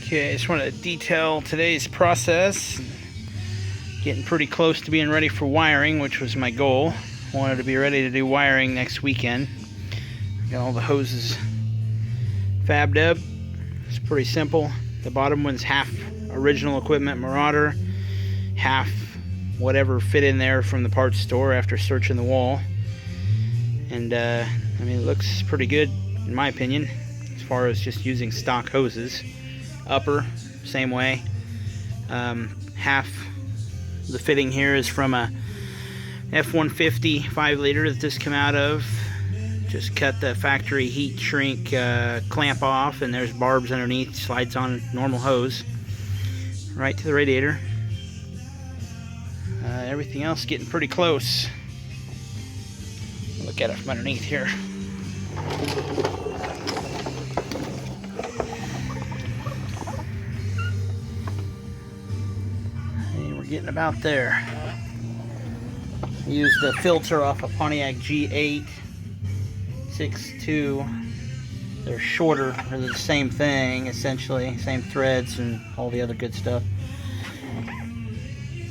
Okay, I just want to detail today's process. Getting pretty close to being ready for wiring, which was my goal. Wanted to be ready to do wiring next weekend. Got all the hoses fabbed up. It's pretty simple. The bottom one's half original equipment Marauder, half whatever fit in there from the parts store after searching the wall. And I mean, it looks pretty good in my opinion as far as just using stock hoses. Upper, same way. Half the fitting here is from a F-150 5-liter that this came out of. Just cut the factory heat shrink clamp off, and there's barbs underneath. Slides on normal hose right to the radiator. Everything else getting pretty close. Look at it from underneath here. Getting about there. I used a filter off a Pontiac G8 6.2. They're shorter, they're the same thing essentially, same threads and all the other good stuff.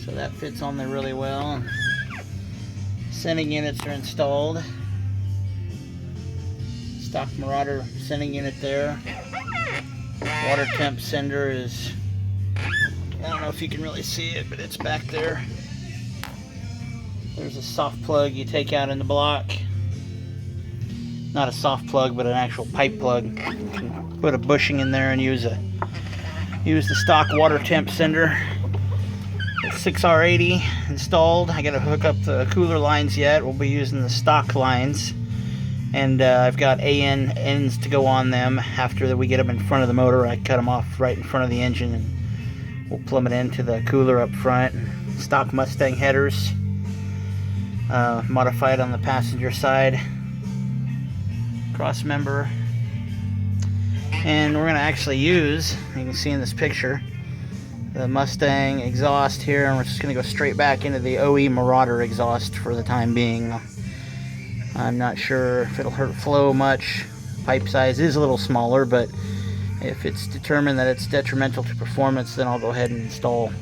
So that fits on there really well. Sending units are installed. Stock Marauder sending unit there. Water temp sender is, I don't know if you can really see it, but it's back there. There's a soft plug you take out in the block. Not a soft plug, but an actual pipe plug. You can put a bushing in there and use the stock water temp sender. The 6R80 installed. I gotta hook up the cooler lines yet. We'll be using the stock lines. And I've got AN ends to go on them. After we get them in front of the motor, I cut them off right in front of the engine and we'll plumb it into the cooler up front. Stock Mustang headers, modified on the passenger side, cross member, and we're going to actually use, you can see in this picture, the Mustang exhaust here, and we're just going to go straight back into the OE Marauder exhaust for the time being. I'm not sure if it'll hurt flow much. Pipe size is a little smaller, but if it's determined that it's detrimental to performance, then I'll go ahead and install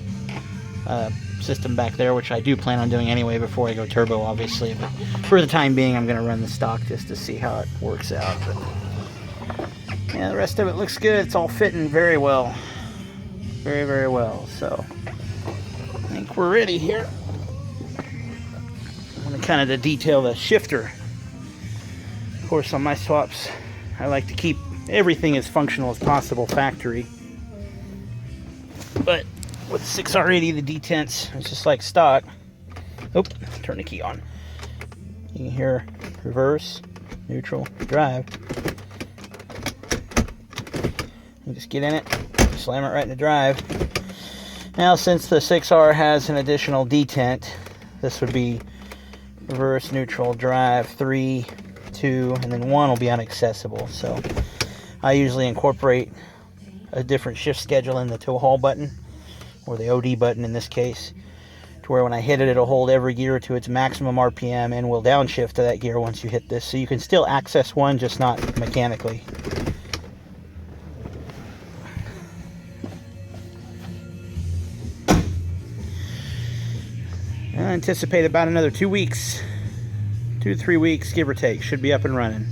a system back there, which I do plan on doing anyway before I go turbo, obviously. But for the time being, I'm going to run the stock just to see how it works out. But yeah, the rest of it looks good. It's all fitting very well. Very, very well. So I think we're ready here. I'm going to kind of detail the shifter. Of course, on my swaps, I like to keep everything as functional as possible factory, but with 6R80 the detents, it's just like stock. Oop, turn the key on. You can hear reverse, neutral, drive. You just get in it, slam it right in the drive. Now since the 6R has an additional detent, this would be reverse, neutral, drive, 3, 2, and then 1 will be unaccessible. So I usually incorporate a different shift schedule in the tow haul button, or the OD button in this case, to where when I hit it, it'll hold every gear to its maximum RPM and will downshift to that gear once you hit this. So you can still access one, just not mechanically. I anticipate about another 2 weeks, 2 to 3 weeks, give or take, should be up and running.